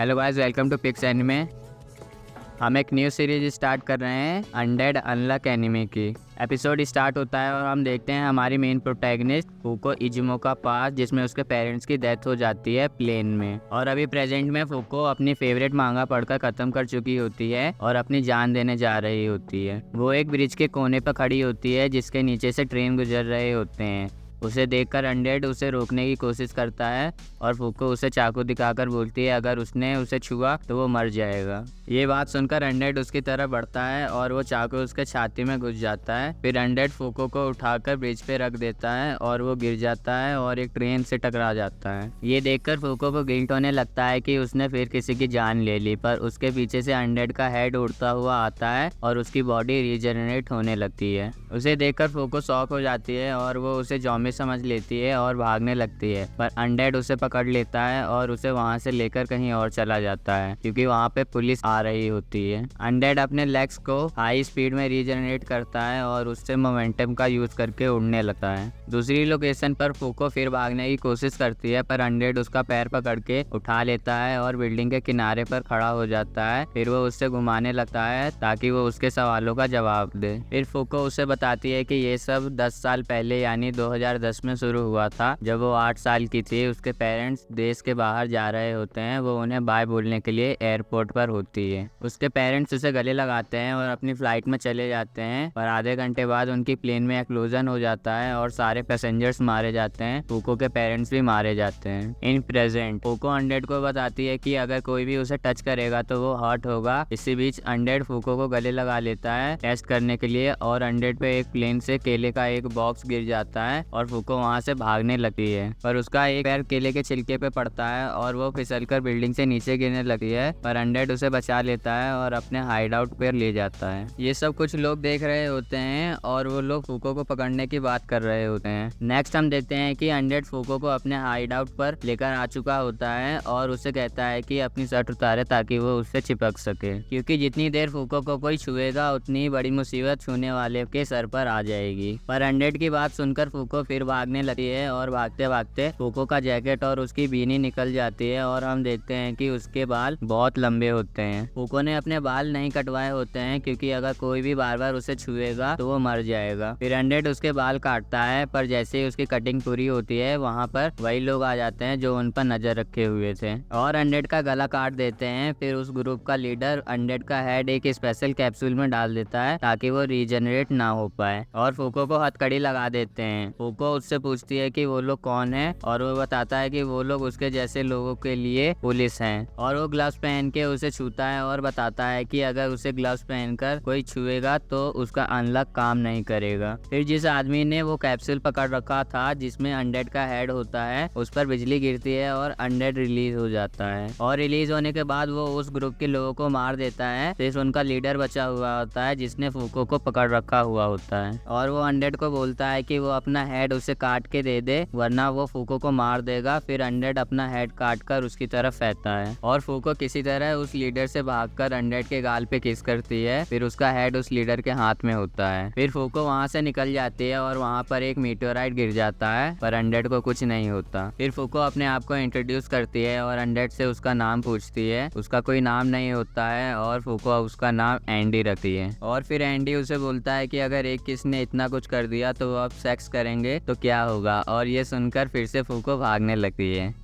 Hello guys, welcome to Pix Anime. हम एक new series start कर रहे हैं अनडेड अनलक एनिमे की। एपिसोड स्टार्ट होता है और हम देखते हैं हमारी मेन प्रोटैगनिस्ट फूको इजुमो का पास, जिसमें उसके पेरेंट्स की डेथ हो जाती है प्लेन में। और अभी प्रेजेंट में फूको अपनी फेवरेट मांगा पढ़कर खत्म कर चुकी होती है और अपनी जान देने जा रही होती है। वो एक ब्रिज के कोने पर खड़ी होती है जिसके नीचे से ट्रेन गुजर रहे होते हैं। उसे देखकर अनडेड उसे रोकने की कोशिश करता है और फूको उसे चाकू दिखाकर बोलती है अगर उसने उसे छुआ तो वो मर जाएगा। ये बात सुनकर अनडेड उसकी तरफ बढ़ता है और वो चाकू उसके छाती में घुस जाता है। फिर अनडेड फूको को उठाकर ब्रिज पे रख देता है और वो गिर जाता है और एक ट्रेन से टकरा जाता है। ये देखकर फूको को गिल्ट होने लगता है कि उसने फिर किसी की जान ले ली, पर उसके पीछे से अनडेड का हेड उड़ता हुआ आता है और उसकी बॉडी रीजनरेट होने लगती है। उसे देखकर फूको शॉक हो जाती है और वो उसे जॉम्बी समझ लेती है और भागने लगती है, पर अनडेड उसे पकड़ लेता है और उसे वहां से लेकर कहीं और चला जाता है क्योंकि वहां पे पुलिस आ रही होती है। अनडेड अपने लेग्स को हाई स्पीड में रीजनरेट करता है और उससे मोमेंटम का यूज करके उड़ने लगता है। दूसरी लोकेशन पर फूको फिर भागने की कोशिश करती है, पर अनडेड उसका पैर पकड़ के उठा लेता है और बिल्डिंग के किनारे पर खड़ा हो जाता है। फिर वो उससे घुमाने लगता है ताकि वो उसके सवालों का जवाब दे। फिर फूको उसे बताती है कि ये सब 10 साल पहले यानी 2010 में शुरू हुआ था। जब वो 8 साल की थी, उसके पेरेंट्स देश के बाहर जा रहे होते हैं। वो उन्हें बाय बोलने के लिए एयरपोर्ट पर होती है। उसके पेरेंट्स उसे गले लगाते हैं और अपनी फ्लाइट में चले जाते हैं, पर आधे घंटे बाद उनकी प्लेन में एक्सप्लोजन हो जाता है और सारे पैसेंजर्स मारे जाते हैं। फूको के पेरेंट्स भी मारे जाते हैं। इन प्रेजेंट फूको अनडेड को बताती है कि अगर कोई भी उसे टच करेगा तो वो हर्ट होगा। इसी बीच अनडेड फूको को गले लगा लेता है टेस्ट करने के लिए और अनडेड पे एक प्लेन से केले का एक बॉक्स गिर जाता है और फूको वहां से भागने लगती है, पर उसका एक पैर केले के छिलके पे पड़ता है और वो फिसलकर बिल्डिंग से नीचे गिरने लगती है, पर अनडेड उसे बचा लेता है और अपने हाइड आउट पर ले जाता है। ये सब कुछ लोग देख रहे होते हैं और वो लोग फूको को पकड़ने की बात कर रहे होते हैं। नेक्स्ट हम देखते हैं कि अनडेड फूको को अपने हाइड आउट पर लेकर आ चुका होता है और उसे कहता है कि अपनी शर्ट उतारे ताकि वो उससे चिपक सके, क्योंकि जितनी देर फूको को कोई छुएगा उतनी बड़ी मुसीबत छूने वाले के सर पर आ जाएगी। पर अनडेड की बात सुनकर फूको फिर भागने लगती है और भागते भागते फूको का जैकेट और उसकी बीनी निकल जाती है और हम देखते हैं कि उसके बाल बहुत लंबे होते हैं। फूको ने अपने बाल नहीं कटवाए होते हैं क्योंकि अगर कोई भी बार बार उसे छुएगा तो वो मर जाएगा। फिर अनडेड उसके बाल काटता है, पर जैसे ही उसकी कटिंग पूरी होती है वहाँ पर वही लोग आ जाते हैं जो उन पर नजर रखे हुए थे और अनडेड का गला काट देते हैं। फिर उस ग्रुप का लीडर अनडेड का हेड एक स्पेशल कैप्सूल में डाल देता है ताकि वो रीजनरेट ना हो पाए और फूको को हथकड़ी लगा देते हैं। फूको उससे पूछती है कि वो लोग कौन है और वो बताता है कि वो लोग उसके जैसे लोगों के लिए पुलिस हैं और वो ग्लव्स पहन के उसे छूता है और बताता है कि अगर उसे ग्लव्स पहनकर कोई छुएगा तो उसका अनलक काम नहीं करेगा। फिर जिस आदमी ने वो कैप्सूल पकड़ रखा था जिसमें अनडेड का हेड होता है, उस पर बिजली गिरती है और अनडेड रिलीज हो जाता है और रिलीज होने के बाद वो उस ग्रुप के लोगों को मार देता है। सिर्फ उनका लीडर बचा हुआ होता है जिसने फूको को पकड़ रखा हुआ होता है और वो अनडेड को बोलता है कि वो अपना हेड उसे काट के दे दे वरना वो फूको को मार देगा। फिर अनडेड अपना हेड काट कर उसकी तरफ फेंकता है और फूको किसी तरह उस लीडर से भागकर अनडेड के गाल पे किस करती है। फिर उसका हेड उस लीडर के हाथ में होता है। फिर फूको वहां से निकल जाती है और वहां पर एक मीटेओराइट गिर जाता है, पर अनडेड को कुछ नहीं होता। फिर फूको अपने आप को इंट्रोड्यूस करती है और अनडेड से उसका नाम पूछती है। उसका कोई नाम नहीं होता है और फूको उसका नाम एंडी रखती है और फिर एंडी उसे बोलता है कि अगर एक किस ने इतना कुछ कर दिया तो अब सेक्स करेंगे तो क्या होगा, और ये सुनकर फिर से फूको भागने लगती है।